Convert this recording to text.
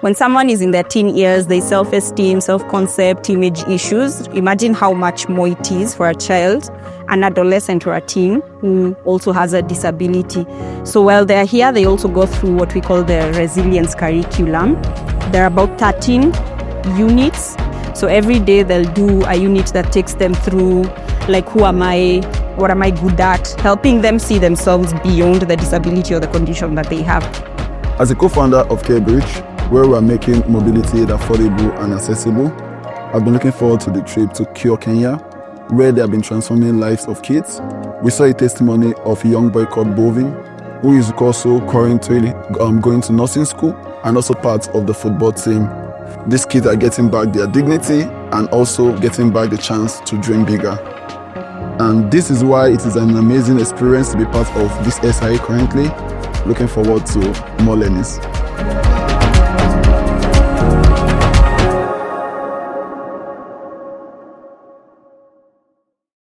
When someone is in their teen years, there's self-esteem, self-concept, image issues. Imagine how much more it is for a child, an adolescent or a teen who also has a disability. So while they're here, they also go through what we call the resilience curriculum. There are about 13 units. So every day they'll do a unit that takes them through, like, who am I, what am I good at, helping them see themselves beyond the disability or the condition that they have. As a co-founder of Cambridge, where we're making mobility aid affordable and accessible, I've been looking forward to the trip to Cure Kenya, where they have been transforming lives of kids. We saw a testimony of a young boy called Bovin, who is also currently going to nursing school and also part of the football team. These kids are getting back their dignity and also getting back the chance to dream bigger. And this is why it is an amazing experience to be part of this SIE currently. Looking forward to more learnings.